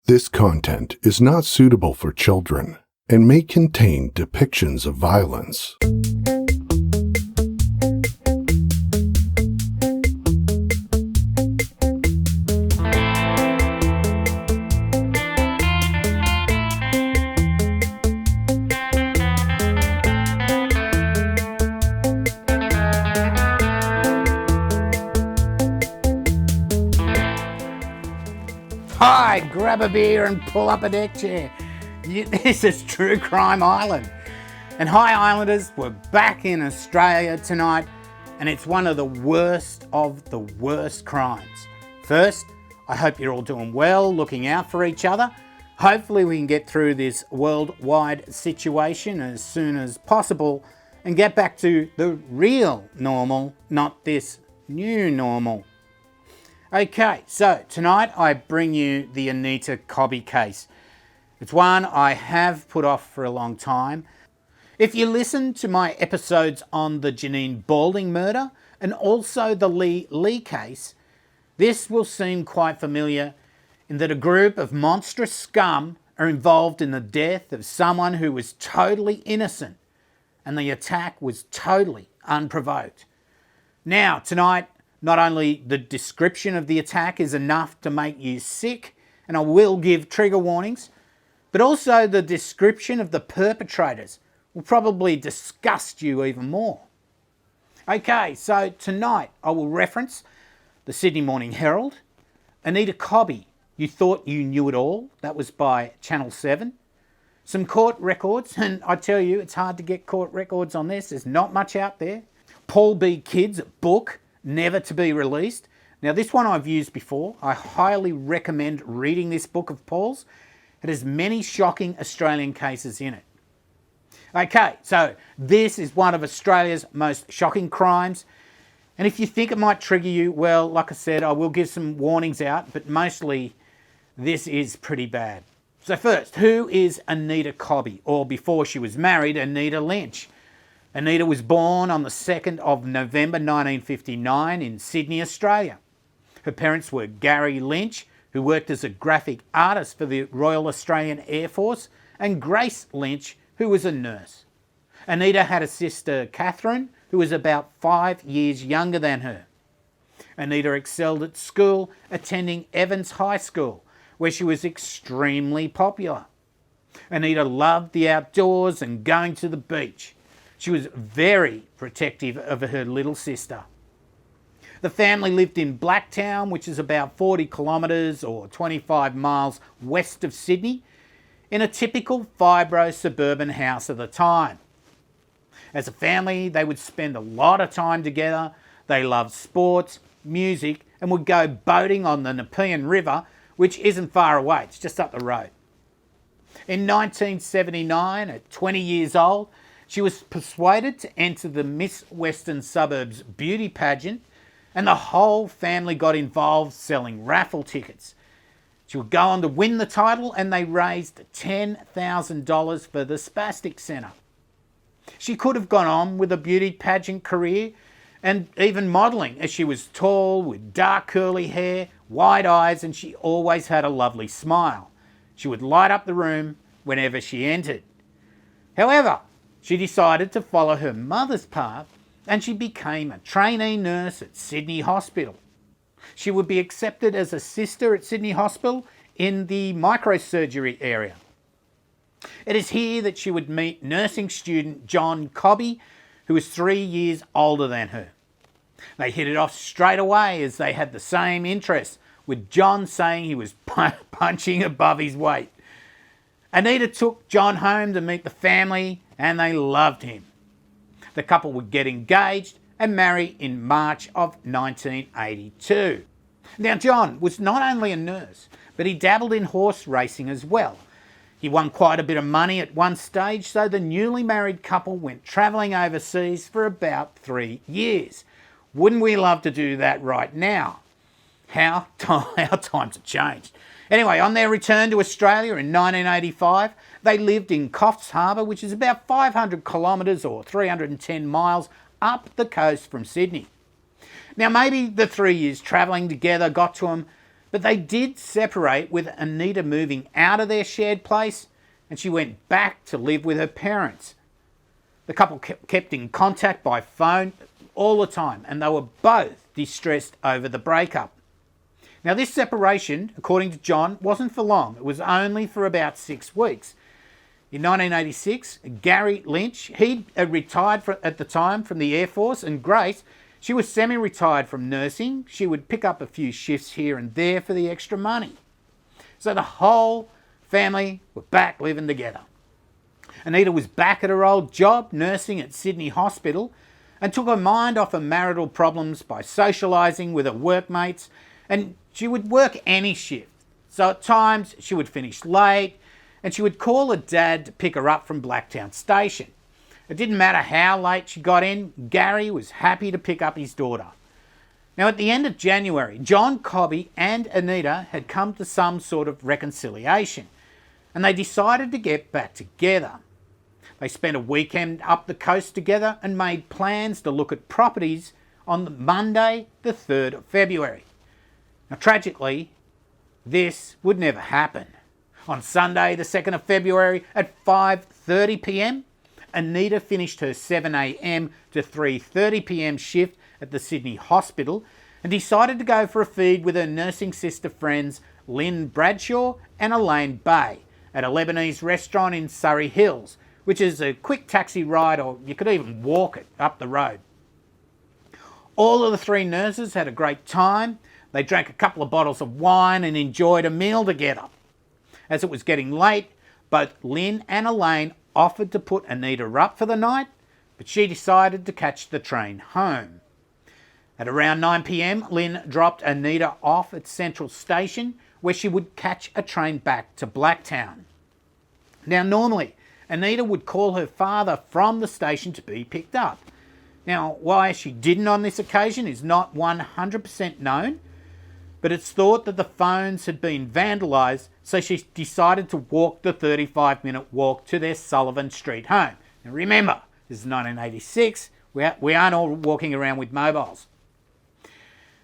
This content is not suitable for children and may contain depictions of violence. Hi, grab a beer and pull up a deck chair. This is True Crime Island. And hi Islanders, we're back in Australia tonight and it's one of the worst crimes. First, I hope you're all doing well, looking out for each other. Hopefully we can get through this worldwide situation as soon as possible and get back to the real normal, not this new normal. Okay, so tonight I bring you the Anita Cobby case. It's one I have put off for a long time. If you listen to my episodes on the Janine Balding murder and also the Lee case, this will seem quite familiar in that a group of monstrous scum are involved in the death of someone who was totally innocent and the attack was totally unprovoked. Now, tonight, not only the description of the attack is enough to make you sick, and I will give trigger warnings, but also the description of the perpetrators will probably disgust you even more. Okay, so tonight I will reference the Sydney Morning Herald, Anita Cobby, You Thought You Knew It All, that was by Channel 7, some court records, and I tell you it's hard to get court records on this, there's not much out there. Paul B. Kidd's book, Never to be Released. Now this one I've used before. I highly recommend reading this book of Paul's. It has many shocking Australian cases in it. Okay, so this is one of Australia's most shocking crimes. And if you think it might trigger you, well, like I said, I will give some warnings out, but mostly this is pretty bad. So first, who is Anita Cobby? Or before she was married, Anita Lynch. Anita was born on the 2nd of November 1959 in Sydney, Australia. Her parents were Gary Lynch, who worked as a graphic artist for the Royal Australian Air Force, and Grace Lynch, who was a nurse. Anita had a sister, Catherine, who was about 5 years younger than her. Anita excelled at school, attending Evans High School, where she was extremely popular. Anita loved the outdoors and going to the beach. She was very protective of her little sister. The family lived in Blacktown, which is about 40 kilometres or 25 miles west of Sydney, in a typical fibro suburban house of the time. As a family, they would spend a lot of time together. They loved sports, music, and would go boating on the Nepean River, which isn't far away, it's just up the road. In 1979, at 20 years old, she was persuaded to enter the Miss Western Suburbs beauty pageant, and the whole family got involved selling raffle tickets. She would go on to win the title, and they raised $10,000 for the Spastic Centre. She could have gone on with a beauty pageant career and even modelling, as she was tall with dark curly hair, wide eyes, and she always had a lovely smile. She would light up the room whenever she entered. However, she decided to follow her mother's path and she became a trainee nurse at Sydney Hospital. She would be accepted as a sister at Sydney Hospital in the microsurgery area. It is here that she would meet nursing student John Cobby, who was 3 years older than her. They hit it off straight away as they had the same interests, with John saying he was punching above his weight. Anita took John home to meet the family and they loved him. The couple would get engaged and marry in March of 1982. Now John was not only a nurse, but he dabbled in horse racing as well. He won quite a bit of money at one stage, so the newly married couple went travelling overseas for about 3 years. Wouldn't we love to do that right now? How times have changed. Anyway, on their return to Australia in 1985, they lived in Coffs Harbour, which is about 500 kilometres or 310 miles up the coast from Sydney. Now, maybe the 3 years travelling together got to them, But they did separate, with Anita moving out of their shared place, and she went back to live with her parents. The couple kept in contact by phone all the time, and they were both distressed over the breakup. Now, this separation, according to John, wasn't for long. It was only for about 6 weeks. In 1986, Gary Lynch, he retired at the time from the Air Force, and Grace, she was semi-retired from nursing. She would pick up a few shifts here and there for the extra money. So the whole family were back living together. Anita was back at her old job, nursing at Sydney Hospital, and took her mind off her marital problems by socialising with her workmates, and she would work any shift. So at times she would finish late, and she would call her dad to pick her up from Blacktown Station. It didn't matter how late she got in, Gary was happy to pick up his daughter. Now, at the end of January, John Cobby and Anita had come to some sort of reconciliation, and they decided to get back together. They spent a weekend up the coast together and made plans to look at properties on Monday, the 3rd of February. Now, tragically, this would never happen. On Sunday, the 2nd of February at 5:30 p.m, Anita finished her 7 a.m. to 3:30 p.m. shift at the Sydney Hospital and decided to go for a feed with her nursing sister friends Lynn Bradshaw and Elaine Bay at a Lebanese restaurant in Surrey Hills, which is a quick taxi ride, or you could even walk it up the road. All of the three nurses had a great time. They drank a couple of bottles of wine and enjoyed a meal together. As it was getting late, both Lynn and Elaine offered to put Anita up for the night, but she decided to catch the train home. At around 9 p.m, Lynn dropped Anita off at Central Station, where she would catch a train back to Blacktown. Now, normally, Anita would call her father from the station to be picked up. Now, why she didn't on this occasion is not 100% known, but it's thought that the phones had been vandalised, so she decided to walk the 35-minute walk to their Sullivan Street home. Now remember, this is 1986, we aren't all walking around with mobiles.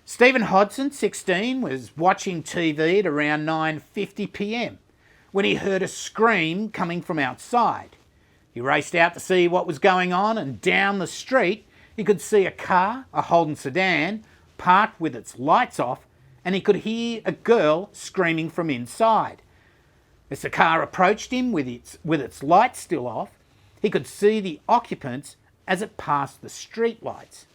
Stephen Hodson, 16, was watching TV at around 9:50 p.m. when he heard a scream coming from outside. He raced out to see what was going on, and down the street he could see a car, a Holden sedan, parked with its lights off, and he could hear a girl screaming from inside. As the car approached him with its lights still off, he could see the occupants as it passed the street lights.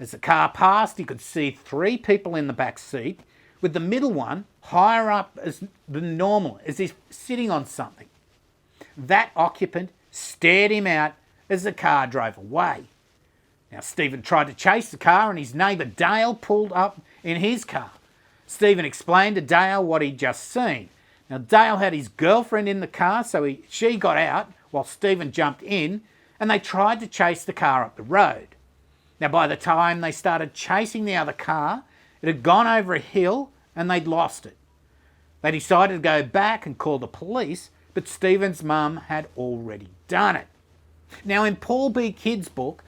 As the car passed, he could see 3 people in the back seat, with the middle one higher up than normal, as if sitting on something. That occupant stared him out as the car drove away. Now, Stephen tried to chase the car, and his neighbour Dale pulled up in his car. Stephen explained to Dale what he'd just seen. Now, Dale had his girlfriend in the car, so she got out while Stephen jumped in, and they tried to chase the car up the road. Now, by the time they started chasing the other car, it had gone over a hill and they'd lost it. They decided to go back and call the police, but Stephen's mum had already done it. Now, in Paul B. Kidd's book,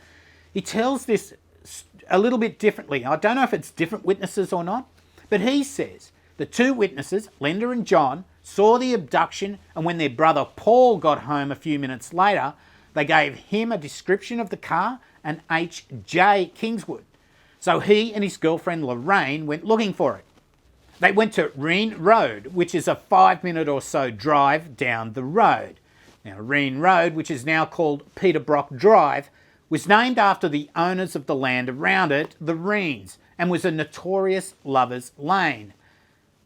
he tells this a little bit differently. I don't know if it's different witnesses or not, but he says the 2 witnesses, Linda and John, saw the abduction, and when their brother Paul got home a few minutes later, they gave him a description of the car and H.J. Kingswood. So he and his girlfriend Lorraine went looking for it. They went to Reen Road, which is a 5-minute or so drive down the road. Now, Reen Road, which is now called Peter Brock Drive, was named after the owners of the land around it, the Reens, and was a notorious lover's lane.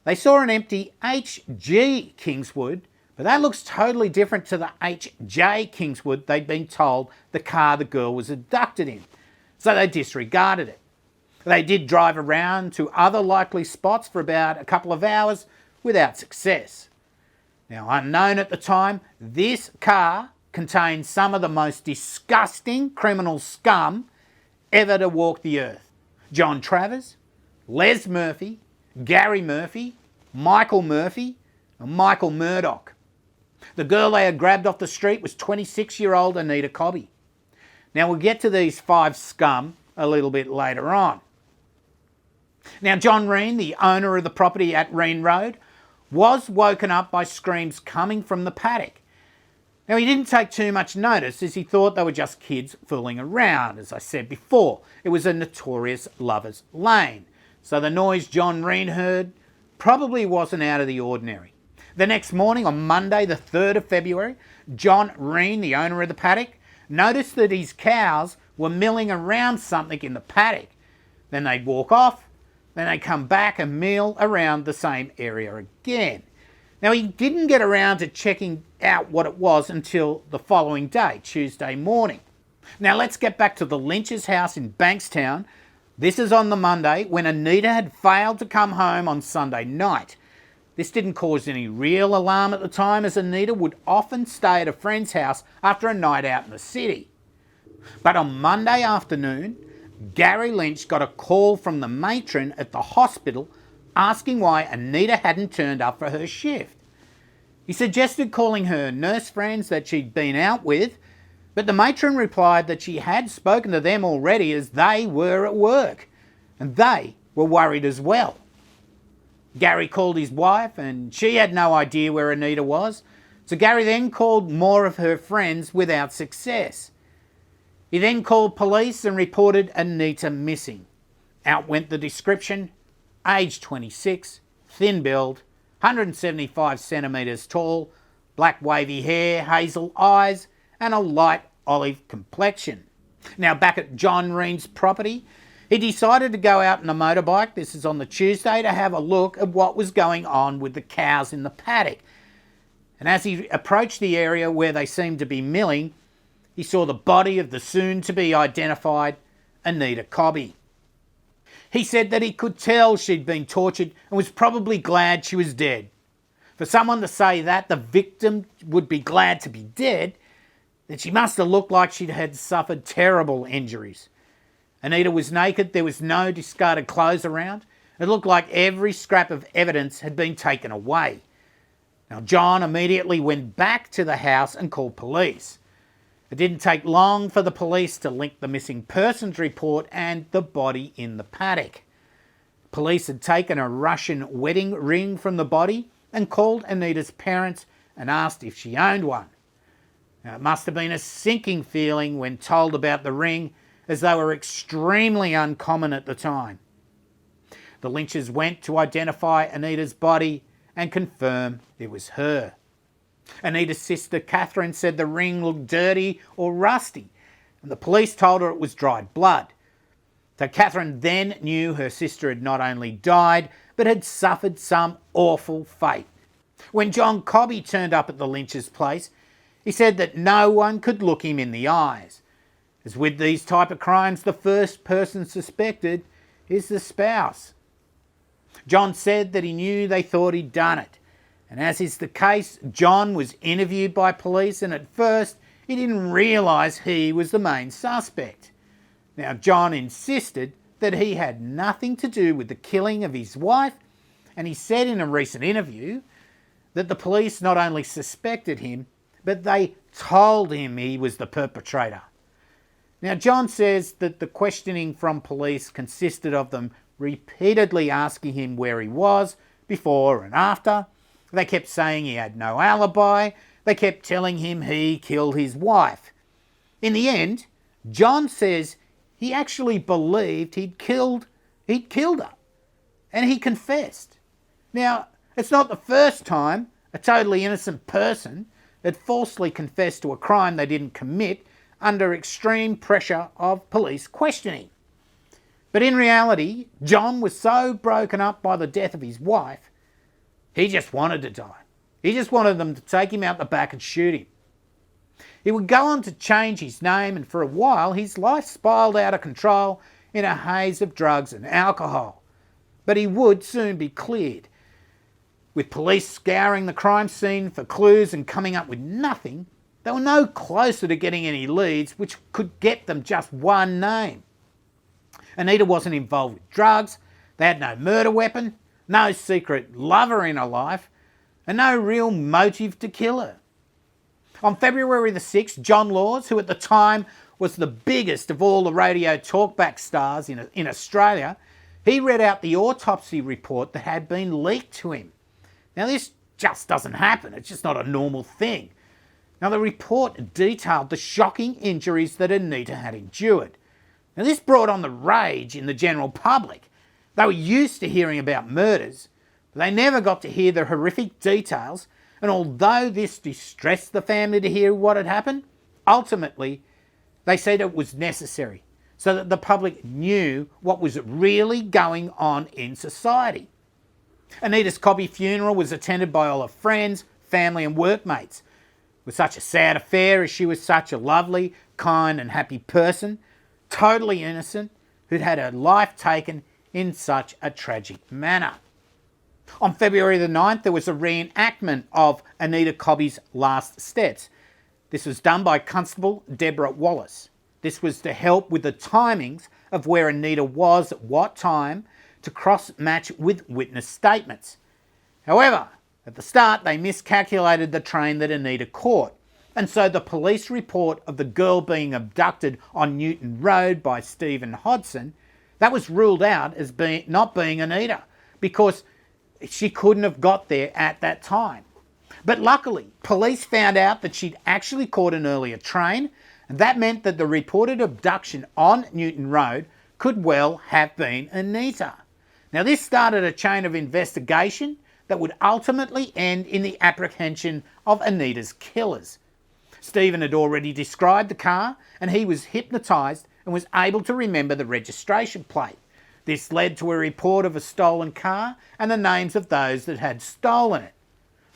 They saw an empty H.G. Kingswood, but that looks totally different to the H.J. Kingswood they'd been told the car the girl was abducted in, so they disregarded it. They did drive around to other likely spots for about a couple of hours without success. Now, unknown at the time, this car contained some of the most disgusting criminal scum ever to walk the earth. John Travers, Les Murphy, Gary Murphy, Michael Murphy, and Michael Murdoch. The girl they had grabbed off the street was 26-year-old Anita Cobby. Now, we'll get to these 5 scum a little bit later on. Now, John Reen, the owner of the property at Reen Road, was woken up by screams coming from the paddock. Now, he didn't take too much notice as he thought they were just kids fooling around. As I said before, it was a notorious lover's lane. So the noise John Reen heard probably wasn't out of the ordinary. The next morning, on Monday, the 3rd of February, John Reen, the owner of the paddock, noticed that his cows were milling around something in the paddock. Then they'd walk off, then they'd come back and mill around the same area again. Now, he didn't get around to checking out what it was until the following day, Tuesday morning. Now, let's get back to the Lynch's house in Bankstown. This is on the Monday when Anita had failed to come home on Sunday night. This didn't cause any real alarm at the time, as Anita would often stay at a friend's house after a night out in the city. But on Monday afternoon, Gary Lynch got a call from the matron at the hospital asking why Anita hadn't turned up for her shift. He suggested calling her nurse friends that she'd been out with, but the matron replied that she had spoken to them already as they were at work, and they were worried as well. Gary called his wife and she had no idea where Anita was, so Gary then called more of her friends without success. He then called police and reported Anita missing. Out went the description: age 26, thin build, 175 centimetres tall, black wavy hair, hazel eyes and a light olive complexion. Now, back at John Reen's property, he decided to go out on a motorbike, this is on the Tuesday, to have a look at what was going on with the cows in the paddock. And as he approached the area where they seemed to be milling, he saw the body of the soon-to-be identified Anita Cobby. He said that he could tell she'd been tortured and was probably glad she was dead. For someone to say that the victim would be glad to be dead, then she must have looked like she had suffered terrible injuries. Anita was naked, there was no discarded clothes around. It looked like every scrap of evidence had been taken away. Now, John immediately went back to the house and called police. It didn't take long for the police to link the missing persons report and the body in the paddock. Police had taken a Russian wedding ring from the body and called Anita's parents and asked if she owned one. Now, it must have been a sinking feeling when told about the ring, as they were extremely uncommon at the time. The Lynches went to identify Anita's body and confirm it was her. Anita's sister Catherine said the ring looked dirty or rusty, and the police told her it was dried blood. So Catherine then knew her sister had not only died, but had suffered some awful fate. When John Cobby turned up at the Lynch's place, he said that no one could look him in the eyes. As with these type of crimes, the first person suspected is the spouse. John said that he knew they thought he'd done it. And as is the case, John was interviewed by police and at first he didn't realise he was the main suspect. Now, John insisted that he had nothing to do with the killing of his wife, and he said in a recent interview that the police not only suspected him, but they told him he was the perpetrator. Now, John says that the questioning from police consisted of them repeatedly asking him where he was before and after. They kept saying he had no alibi. They kept telling him he killed his wife. In the end, John says he actually believed he'd killed her. And he confessed. Now, it's not the first time a totally innocent person had falsely confessed to a crime they didn't commit under extreme pressure of police questioning. But in reality, John was so broken up by the death of his wife, he just wanted to die. He just wanted them to take him out the back and shoot him. He would go on to change his name, and for a while his life spiraled out of control in a haze of drugs and alcohol. But he would soon be cleared. With police scouring the crime scene for clues and coming up with nothing, they were no closer to getting any leads which could get them just one name. Anita wasn't involved with drugs, they had no murder weapon, no secret lover in her life, and no real motive to kill her. On February the 6th, John Laws, who at the time was the biggest of all the radio talkback stars in Australia, He read out the autopsy report that had been leaked to him. Now, this just doesn't happen. It's just not a normal thing. Now, the report detailed the shocking injuries that Anita had endured. Now, this brought on the rage in the general public. They were used to hearing about murders, but they never got to hear the horrific details, and although this distressed the family to hear what had happened, ultimately they said it was necessary so that the public knew what was really going on in society. Anita's Cobby funeral was attended by all her friends, family and workmates. It was such a sad affair as she was such a lovely, kind and happy person, totally innocent, who'd had her life taken in such a tragic manner. On February the 9th, there was a reenactment of Anita Cobby's last steps. This was done by Constable Deborah Wallace. This was to help with the timings of where Anita was at what time to cross-match with witness statements. However, at the start, they miscalculated the train that Anita caught, and so the police report of the girl being abducted on Newton Road by Stephen Hodson, that was ruled out as not being Anita because she couldn't have got there at that time. But luckily, police found out that she'd actually caught an earlier train, and that meant that the reported abduction on Newton Road could well have been Anita. Now, this started a chain of investigation that would ultimately end in the apprehension of Anita's killers. Stephen had already described the car, and he was hypnotised and was able to remember the registration plate. This led to a report of a stolen car and the names of those that had stolen it.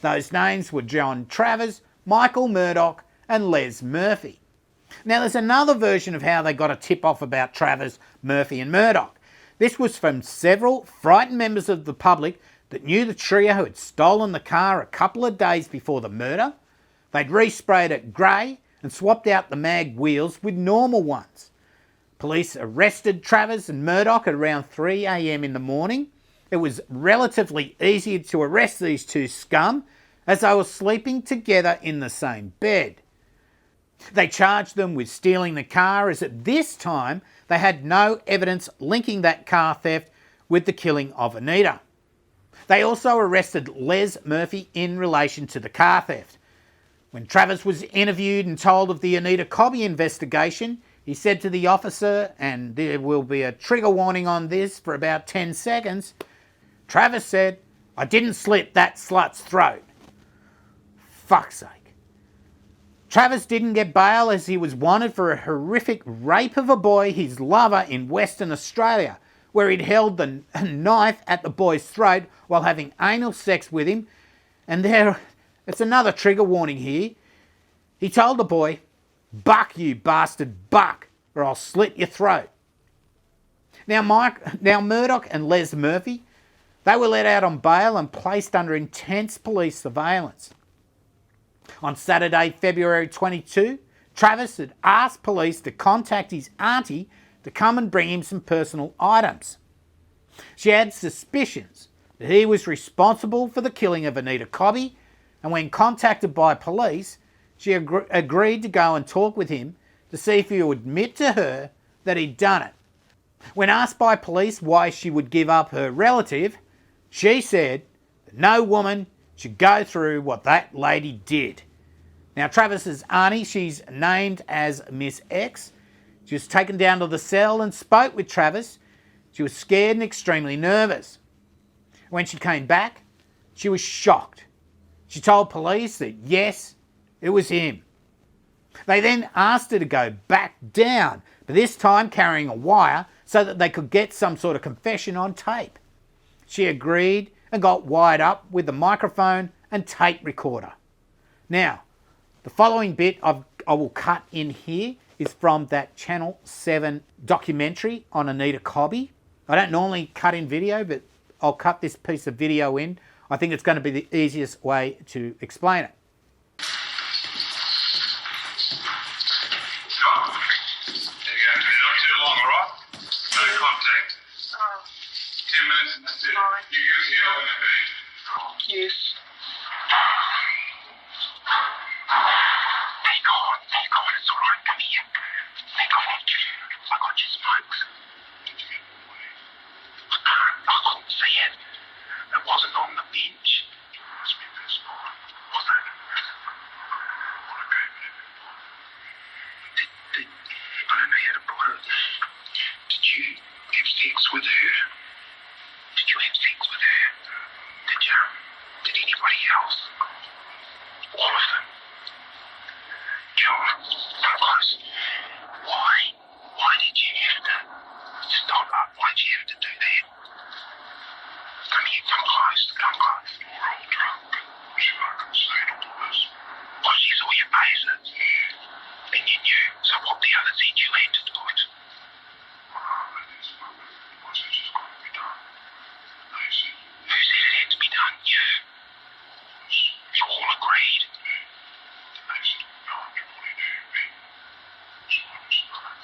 Those names were John Travers, Michael Murdoch and Les Murphy. Now, there's another version of how they got a tip-off about Travers, Murphy and Murdoch. This was from several frightened members of the public that knew the trio had stolen the car a couple of days before the murder. They'd resprayed it grey and swapped out the mag wheels with normal ones. Police arrested Travers and Murdoch at around 3 a.m. in the morning. It was relatively easy to arrest these two scum as they were sleeping together in the same bed. They charged them with stealing the car, as at this time they had no evidence linking that car theft with the killing of Anita. They also arrested Les Murphy in relation to the car theft. When Travers was interviewed and told of the Anita Cobby investigation, he said to the officer, and there will be a trigger warning on this for about 10 seconds, Travers said, "I didn't slit that slut's throat." Fuck's sake. Travers didn't get bail as he was wanted for a horrific rape of a boy, his lover, in Western Australia, where he'd held the knife at the boy's throat while having anal sex with him. And it's another trigger warning here. He told the boy, "Buck, you bastard, buck, or I'll slit your throat." Now Murdoch and Les Murphy, they were let out on bail and placed under intense police surveillance. On Saturday, February 22, Travers had asked police to contact his auntie to come and bring him some personal items. She had suspicions that he was responsible for the killing of Anita Cobby, and when contacted by police, she agreed to go and talk with him to see if he would admit to her that he'd done it. When asked by police why she would give up her relative, she said that no woman should go through what that lady did. Now, Travis's auntie, she's named as Miss X. She was taken down to the cell and spoke with Travers. She was scared and extremely nervous. When she came back, she was shocked. She told police that yes, it was him. They then asked her to go back down, but this time carrying a wire so that they could get some sort of confession on tape. She agreed and got wired up with the microphone and tape recorder. Now, the following bit I will cut in here is from that Channel 7 documentary on Anita Cobby. I don't normally cut in video, but I'll cut this piece of video in. I think it's going to be the easiest way to explain it. Not too long, all right? No contact. 10 minutes and that's it. You give us a yell when you're finished. Yes. Take on, it's all right, come here. Take on, I got your smokes. Did you get away? I everybody else. All of them. John, sometimes, why did you have to stop up? Why did you have to do that? Come here, come close. We're all drunk. She I can say it all this. Well, she saw your faces. And you knew. So what the other said you had to do it. What's it just got to be done? They said, Who said it had to be done? You. You all agreed. they said, no, you only do me. So I was like,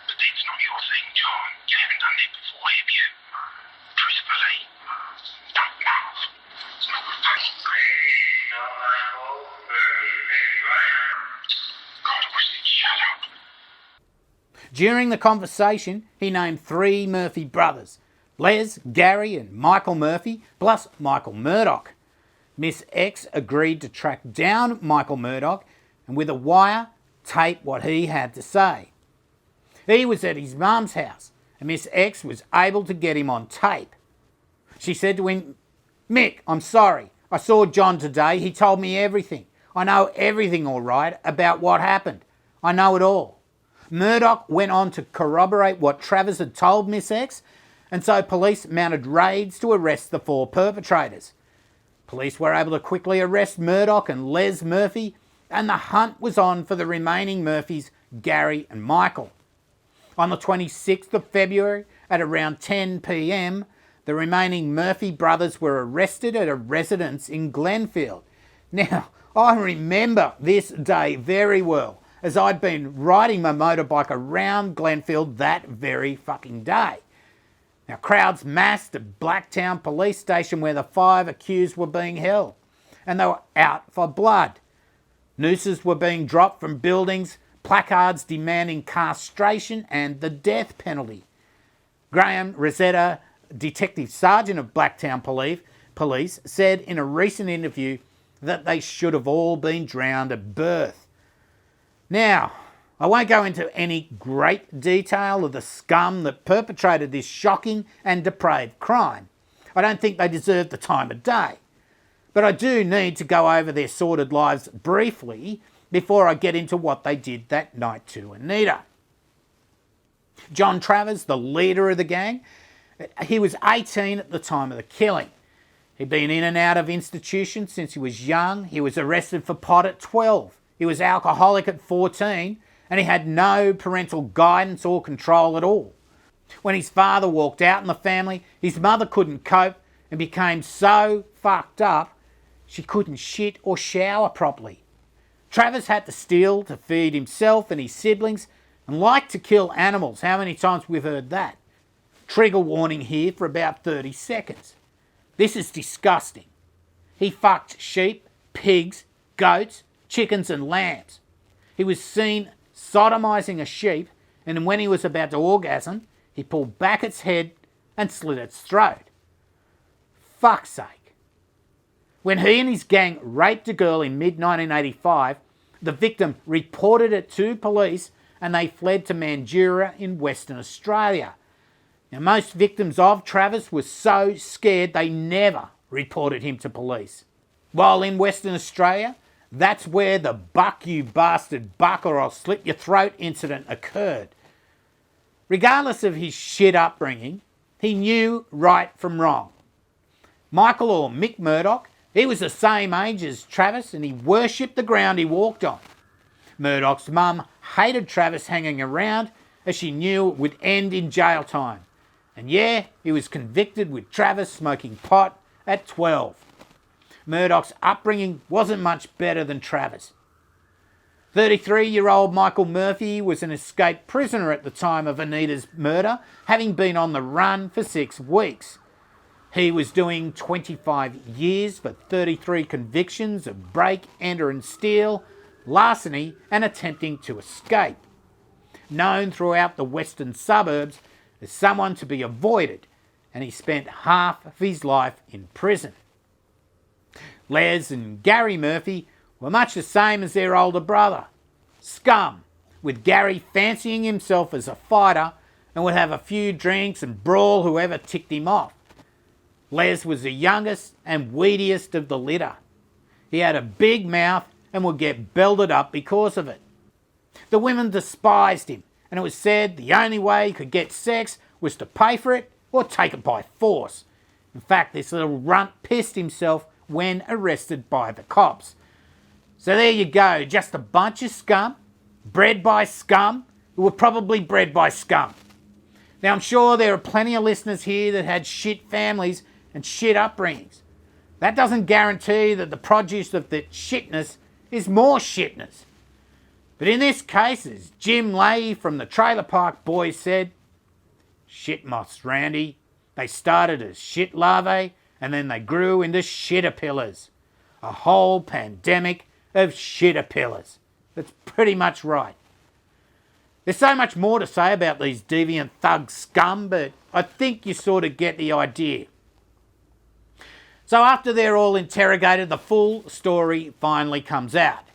But that's not your thing, John. You haven't done that before, have you? Truthfully. Don't laugh. It's not funny. God, I wish they'd shut up. During the conversation, he named 3 Murphy brothers, Les, Gary and Michael Murphy, plus Michael Murdoch. Miss X agreed to track down Michael Murdoch and with a wire tape what he had to say. He was at his mum's house and Miss X was able to get him on tape. She said to him, "Mick, I'm sorry. I saw John today. He told me everything. I know everything all right about what happened. I know it all." Murdoch went on to corroborate what Travers had told Miss X, and so police mounted raids to arrest the 4 perpetrators. Police were able to quickly arrest Murdoch and Les Murphy, and the hunt was on for the remaining Murphys, Gary and Michael. On the 26th of February at around 10 p.m, the remaining Murphy brothers were arrested at a residence in Glenfield. Now, I remember this day very well, as I'd been riding my motorbike around Glenfield that very fucking day. Now, crowds massed at Blacktown Police Station where the 5 accused were being held, and they were out for blood. Nooses were being dropped from buildings, placards demanding castration and the death penalty. Graham Rosetta, Detective Sergeant of Blacktown Police, said in a recent interview that they should have all been drowned at birth. Now, I won't go into any great detail of the scum that perpetrated this shocking and depraved crime. I don't think they deserve the time of day. But I do need to go over their sordid lives briefly before I get into what they did that night to Anita. John Travers, the leader of the gang, he was 18 at the time of the killing. He'd been in and out of institutions since he was young. He was arrested for pot at 12. He was alcoholic at 14, and he had no parental guidance or control at all. When his father walked out in the family, his mother couldn't cope and became so fucked up she couldn't shit or shower properly. Travers had to steal to feed himself and his siblings and liked to kill animals. How many times we've heard that? Trigger warning here for about 30 seconds. This is disgusting. He fucked sheep, pigs, goats, chickens and lambs. He was seen sodomising a sheep, and when he was about to orgasm, he pulled back its head and slit its throat. Fuck's sake. When he and his gang raped a girl in mid-1985, the victim reported it to police and they fled to Mandurah in Western Australia. Now, most victims of Travers were so scared they never reported him to police. While in Western Australia, that's where the "buck you bastard buck or I'll slit your throat" incident occurred. Regardless of his shit upbringing, he knew right from wrong. Michael, or Mick Murdoch, he was the same age as Travers and he worshipped the ground he walked on. Murdoch's mum hated Travers hanging around as she knew it would end in jail time. And yeah, he was convicted with Travers smoking pot at 12. Murdoch's upbringing wasn't much better than Travers. 33-year-old Michael Murphy was an escaped prisoner at the time of Anita's murder, having been on the run for 6 weeks. He was doing 25 years for 33 convictions of break, enter and steal, larceny and attempting to escape. Known throughout the western suburbs as someone to be avoided, and he spent half of his life in prison. Les and Gary Murphy were much the same as their older brother. Scum, with Gary fancying himself as a fighter and would have a few drinks and brawl whoever ticked him off. Les was the youngest and weediest of the litter. He had a big mouth and would get belted up because of it. The women despised him, and it was said the only way he could get sex was to pay for it or take it by force. In fact, this little runt pissed himself when arrested by the cops. So there you go, just a bunch of scum, bred by scum, who were probably bred by scum. Now, I'm sure there are plenty of listeners here that had shit families and shit upbringings. That doesn't guarantee that the produce of the shitness is more shitness. But in this case, as Jim Leahy from the Trailer Park Boys said, shit moths, Randy. They started as shit larvae and then they grew into shitterpillars. A whole pandemic of shitterpillars. That's pretty much right. There's so much more to say about these deviant thug scum, but I think you sort of get the idea. So after they're all interrogated, the full story finally comes out.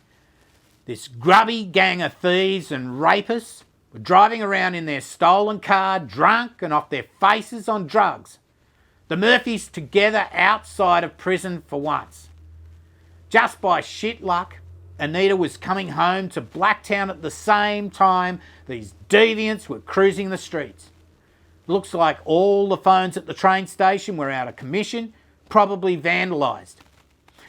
This grubby gang of thieves and rapists were driving around in their stolen car, drunk and off their faces on drugs. The Murphys together outside of prison for once. Just by shit luck, Anita was coming home to Blacktown at the same time these deviants were cruising the streets. Looks like all the phones at the train station were out of commission, probably vandalised.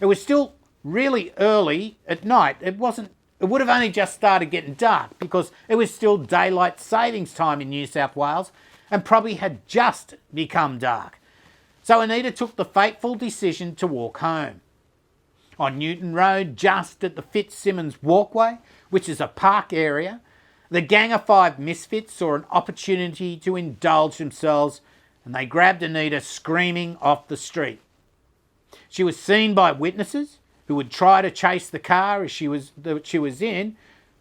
It was still really early at night. It would have only just started getting dark because it was still daylight savings time in New South Wales and probably had just become dark. So Anita took the fateful decision to walk home. On Newton Road, just at the Fitzsimmons Walkway, which is a park area, the gang of 5 misfits saw an opportunity to indulge themselves and they grabbed Anita screaming off the street. She was seen by witnesses who would try to chase the car she was in,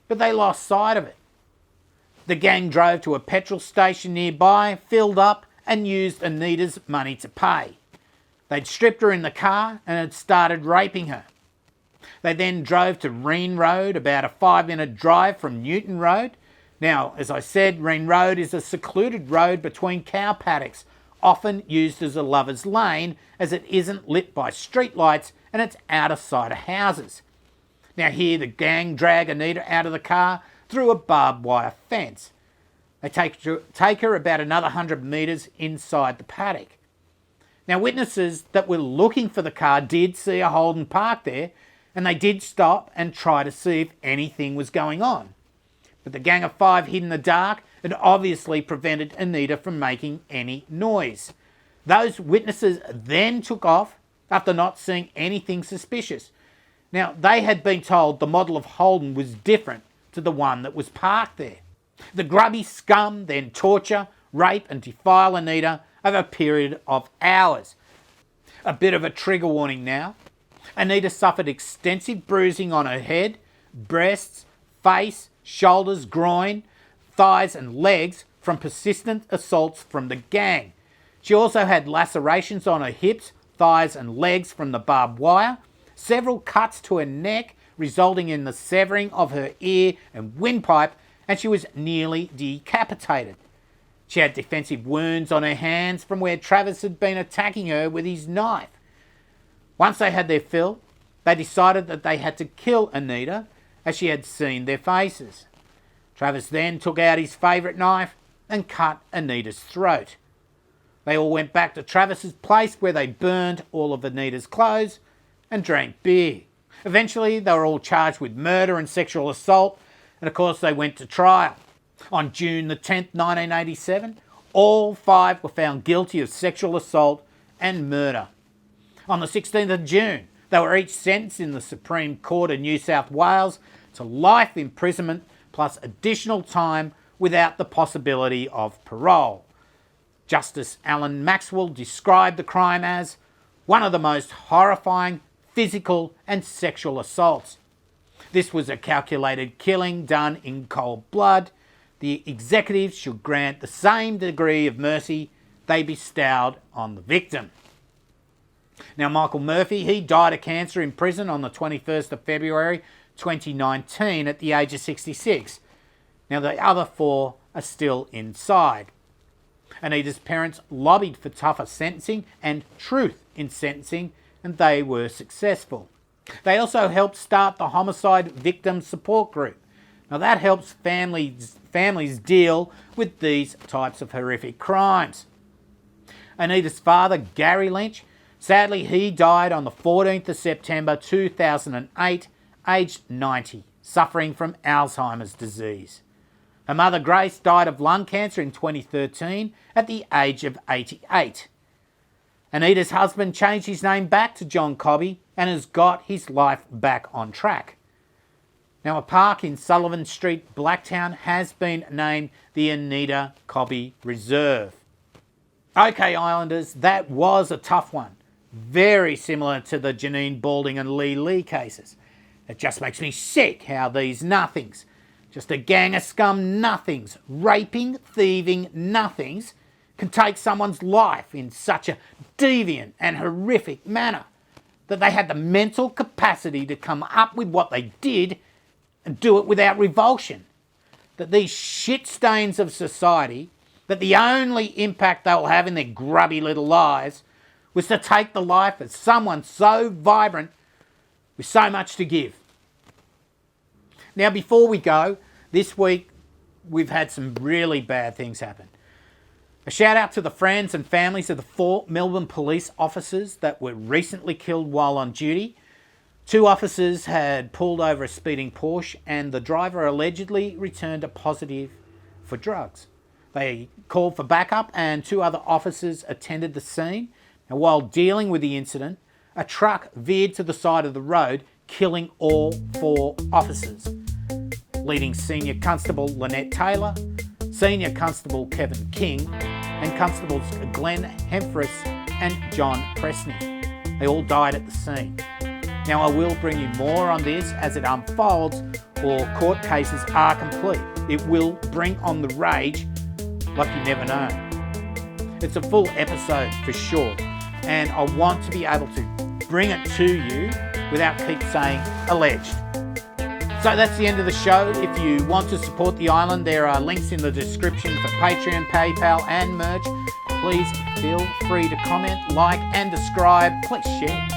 but they lost sight of it. The gang drove to a petrol station nearby, filled up and used Anita's money to pay. They'd stripped her in the car and had started raping her. They then drove to Reen Road, about a 5-minute drive from Newton Road. Now, as I said, Reen Road is a secluded road between cow paddocks, often used as a lover's lane as it isn't lit by street lights and it's out of sight of houses. Now here the gang drag Anita out of the car through a barbed wire fence. They take her about another 100 metres inside the paddock. Now witnesses that were looking for the car did see a Holden parked there and they did stop and try to see if anything was going on. But the gang of 5 hid in the dark and obviously prevented Anita from making any noise. Those witnesses then took off after not seeing anything suspicious. Now, they had been told the model of Holden was different to the one that was parked there. The grubby scum then torture, rape and defile Anita over a period of hours. A bit of a trigger warning now. Anita suffered extensive bruising on her head, breasts, face, shoulders, groin, thighs and legs from persistent assaults from the gang. She also had lacerations on her hips, thighs and legs from the barbed wire, several cuts to her neck resulting in the severing of her ear and windpipe, and she was nearly decapitated. She had defensive wounds on her hands from where Travers had been attacking her with his knife. Once they had their fill, they decided that they had to kill Anita as she had seen their faces. Travers then took out his favourite knife and cut Anita's throat. They all went back to Travis's place where they burned all of Anita's clothes and drank beer. Eventually, they were all charged with murder and sexual assault, and of course they went to trial. On June the 10th, 1987, all 5 were found guilty of sexual assault and murder. On the 16th of June, they were each sentenced in the Supreme Court of New South Wales to life imprisonment plus additional time without the possibility of parole. Justice Alan Maxwell described the crime as one of the most horrifying physical and sexual assaults. This was a calculated killing done in cold blood. The executives should grant the same degree of mercy they bestowed on the victim. Now, Michael Murphy, he died of cancer in prison on the 21st of February 2019 at the age of 66. Now, the other 4 are still inside. Anita's parents lobbied for tougher sentencing and truth in sentencing, and they were successful. They also helped start the Homicide Victim Support Group. Now that helps families deal with these types of horrific crimes. Anita's father, Gary Lynch, sadly he died on the 14th of September 2008, aged 90, suffering from Alzheimer's disease. Her mother, Grace, died of lung cancer in 2013 at the age of 88. Anita's husband changed his name back to John Cobby and has got his life back on track. Now, a park in Sullivan Street, Blacktown, has been named the Anita Cobby Reserve. Okay, Islanders, that was a tough one. Very similar to the Janine Balding and Lee cases. It just makes me sick how these nothings, just a gang of scum nothings, raping, thieving nothings, can take someone's life in such a deviant and horrific manner that they had the mental capacity to come up with what they did and do it without revulsion. That these shit stains of society, that the only impact they'll have in their grubby little lives was to take the life of someone so vibrant with so much to give. Now, before we go, this week we've had some really bad things happen. A shout out to the friends and families of the 4 Melbourne police officers that were recently killed while on duty. 2 officers had pulled over a speeding Porsche and the driver allegedly returned a positive for drugs. They called for backup and 2 other officers attended the scene. And while dealing with the incident, a truck veered to the side of the road, killing all 4 officers, leading Senior Constable Lynette Taylor, Senior Constable Kevin King, and Constables Glenn Hemphris and John Presney. They all died at the scene. Now, I will bring you more on this as it unfolds or court cases are complete. It will bring on the rage like you never know. It's a full episode for sure, and I want to be able to bring it to you without keep saying alleged. So that's the end of the show. If you want to support the island, there are links in the description for Patreon, PayPal and merch. Please feel free to comment, like and subscribe. Please share.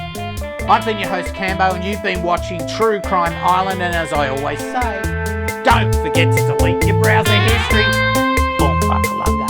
I've been your host Cambo and you've been watching True Crime Island, and as I always say, don't forget to delete your browser history. Boom, buckalunga.